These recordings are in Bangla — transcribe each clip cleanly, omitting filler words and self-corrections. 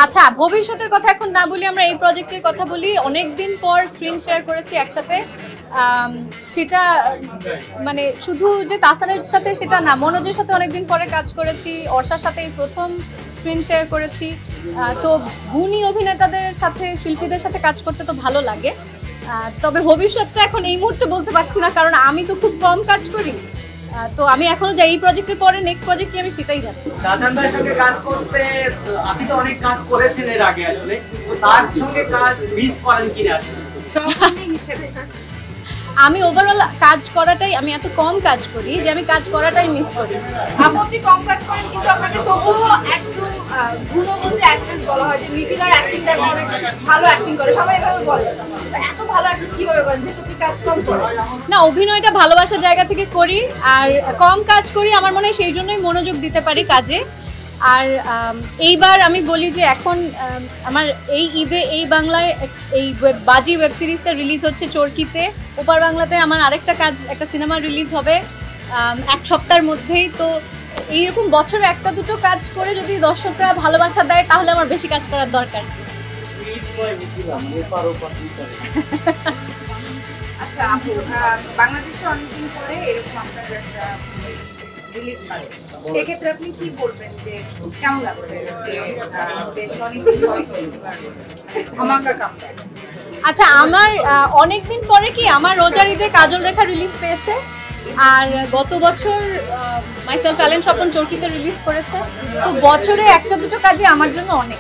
আচ্ছা, ভবিষ্যতের কথা এখন না বলি, আমরা এই প্রজেক্টের কথা বলি। অনেকদিন পর স্ক্রিন শেয়ার করেছি একসাথে। সেটা মানে শুধু যে তাহসানের সাথে সেটা না, মনোজের সাথে অনেকদিন পরে কাজ করেছি, অর্ষার সাথে এই প্রথম স্ক্রিন শেয়ার করেছি। তো গুণী অভিনেতাদের সাথে, শিল্পীদের সাথে কাজ করতে তো ভালো লাগে। তবে ভবিষ্যৎটা এখন এই মুহূর্তে বলতে পারছি না, কারণ আমি তো খুব কম কাজ করি। তো আমি এখনো যাই, এই প্রজেক্টের পরে নেক্সট প্রজেক্ট কি আমি সেটাই জানি। তাহসান ভাইয়ের সঙ্গে কাজ করতে আপনি তো অনেক কাজ করেছেন এর আগে, আসলে তো তার সঙ্গে কাজ মিস করেন কিনা আসলে? আমি ওভারঅল কাজ করাটাই, আমি এত কম কাজ করি যে আমি কাজ করাটাই মিস করি। আপনি কম কাজ করেন কিন্তু আপনাকে তবুও একদম গুণবতী অ্যাক্ট্রেস বলা হয়, যে মিথিলার অ্যাক্টিংটা অনেক ভালো অ্যাক্টিং করে, সবাই এভাবে বলে। এত ভালো অ্যাক্টিং কিভাবে করেন যেহেতু আপনি কাজ কম করেন? না, অভিনয়টা ভালোবাসার জায়গা থেকে করি, আর কম কাজ করি আমার মনে হয় সেই জন্যই মনোযোগ দিতে পারি কাজে। আর এইবার আমি বলি যে এখন আমার এই ঈদে এই বাংলায় এই বাজি ওয়েব সিরিজটা রিলিজ হচ্ছে চরকিতে। ওপার বাংলাতে আমার আরেকটা কাজ, একটা সিনেমা রিলিজ হবে এক সপ্তাহের মধ্যেই। তো এইরকম বছরে একটা দুটো কাজ করে যদি দর্শকরা ভালোবাসা দেয় তাহলে আমার বেশি কাজ করার দরকার। আচ্ছা আপু, বাংলাদেশে অনেকদিন পরে এরকম আপনার একটা রিলিজ পাচ্ছে, সেক্ষেত্রে আপনি কি বলবেন যে কেমন লাগছে যে বেশ অনেকদিন পরে ধামাকা কামব্যাক? আচ্ছা, আমার অনেকদিন পরে কি আমার রোজার ঈদে কাজল রেখা রিলিজ পেয়েছে, আর গত বছর মাইসেলফ অ্যালেন স্বপন চরকিতে রিলিজ করেছে। তো বছরে একটা দুটো কাজই আমার জন্য অনেক।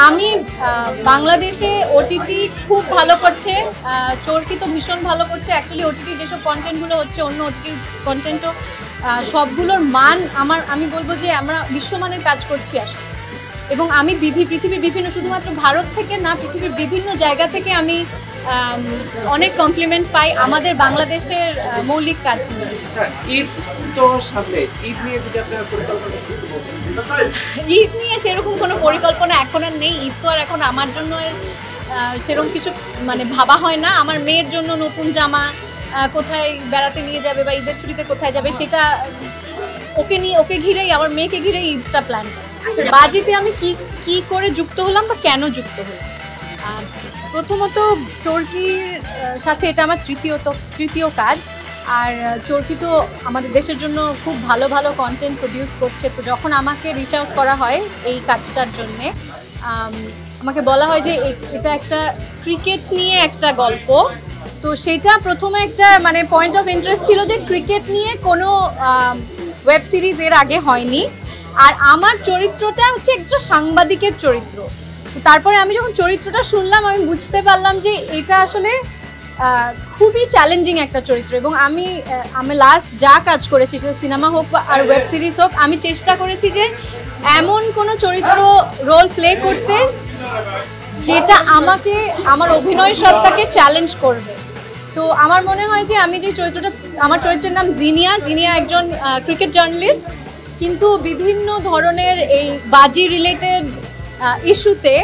আমি বাংলাদেশে ওটিটি খুব ভালো করছে, চরকি তো ভীষণ ভালো করছে। অ্যাকচুয়ালি ওটিটি যেসব কন্টেন্টগুলো হচ্ছে, অন্য ওটিটির কন্টেন্টও সবগুলোর মান আমি বলবো যে আমরা বিশ্বমানের কাজ করছি আসলে। এবং আমি পৃথিবীর বিভিন্ন, শুধুমাত্র ভারত থেকে না, পৃথিবীর বিভিন্ন জায়গা থেকে আমি অনেক কমপ্লিমেন্ট পাই আমাদের বাংলাদেশের মৌলিক কাজ নিয়ে। ঈদ তো সামনে, ঈদ নিয়ে যদি আপনার পরিকল্পনা, ঈদ নিয়ে সেরকম কোনো পরিকল্পনা এখন আর নেই। ঈদ তো আর এখন আমার জন্য সেরকম কিছু মানে ভাবা হয় না। আমার মেয়ের জন্য নতুন জামা, কোথায় বেড়াতে নিয়ে যাবে বা ঈদের ছুটিতে কোথায় যাবে, সেটা ওকে ঘিরেই, আমার মেয়েকে ঘিরেই ঈদটা প্ল্যান করি। বাজিতে আমি কি করে যুক্ত হলাম বা কেন যুক্ত হলাম? প্রথমত চরকির সাথে এটা আমার তৃতীয় কাজ। আর চরকি তো আমাদের দেশের জন্য খুব ভালো ভালো কন্টেন্ট প্রডিউস করছে। তো যখন আমাকে রিচ আউট করা হয় এই কাজটার জন্যে, আমাকে বলা হয় যে এটা একটা ক্রিকেট নিয়ে একটা গল্প। তো সেটা প্রথমে একটা মানে পয়েন্ট অফ ইন্টারেস্ট ছিল যে ক্রিকেট নিয়ে কোনো ওয়েব সিরিজ এর আগে হয়নি, আর আমার চরিত্রটা হচ্ছে একটা সাংবাদিকের চরিত্র। তো তারপরে আমি যখন চরিত্রটা শুনলাম, আমি বুঝতে পারলাম যে এটা আসলে খুবই চ্যালেঞ্জিং একটা চরিত্র। এবং আমি লাস্ট যা কাজ করেছি, সেটা সিনেমা হোক বা আর ওয়েব সিরিজ হোক, আমি চেষ্টা করেছি যে এমন কোনো চরিত্র রোল প্লে করতে যেটা আমাকে, আমার অভিনয় সত্তাকে চ্যালেঞ্জ করবে। তো আমার মনে হয় যে আমি যে চরিত্রটা, আমার চরিত্রের নাম জিনিয়া একজন ক্রিকেট জার্নালিস্ট, কিন্তু বিভিন্ন ধরনের এই বাজি রিলেটেড ইস্যুতে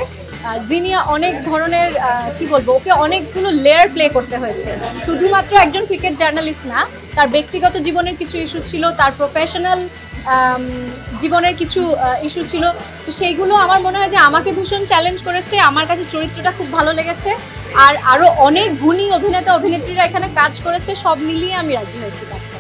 জিনিয়া অনেক ধরনের কি বলবো, ওকে অনেকগুলো লেয়ার প্লে করতে হয়েছে। শুধুমাত্র একজন ক্রিকেট জার্নালিস্ট না, তার ব্যক্তিগত জীবনের কিছু ইস্যু ছিল, তার প্রফেশনাল জীবনের কিছু ইস্যু ছিল। তো সেইগুলো আমার মনে হয় যে আমাকে ভীষণ চ্যালেঞ্জ করেছে। আমার কাছে চরিত্রটা খুব ভালো লেগেছে, আর আরও অনেক গুণী অভিনেতা অভিনেত্রীরা এখানে কাজ করেছে। সব মিলিয়ে আমি রাজি হয়েছি কাজটা।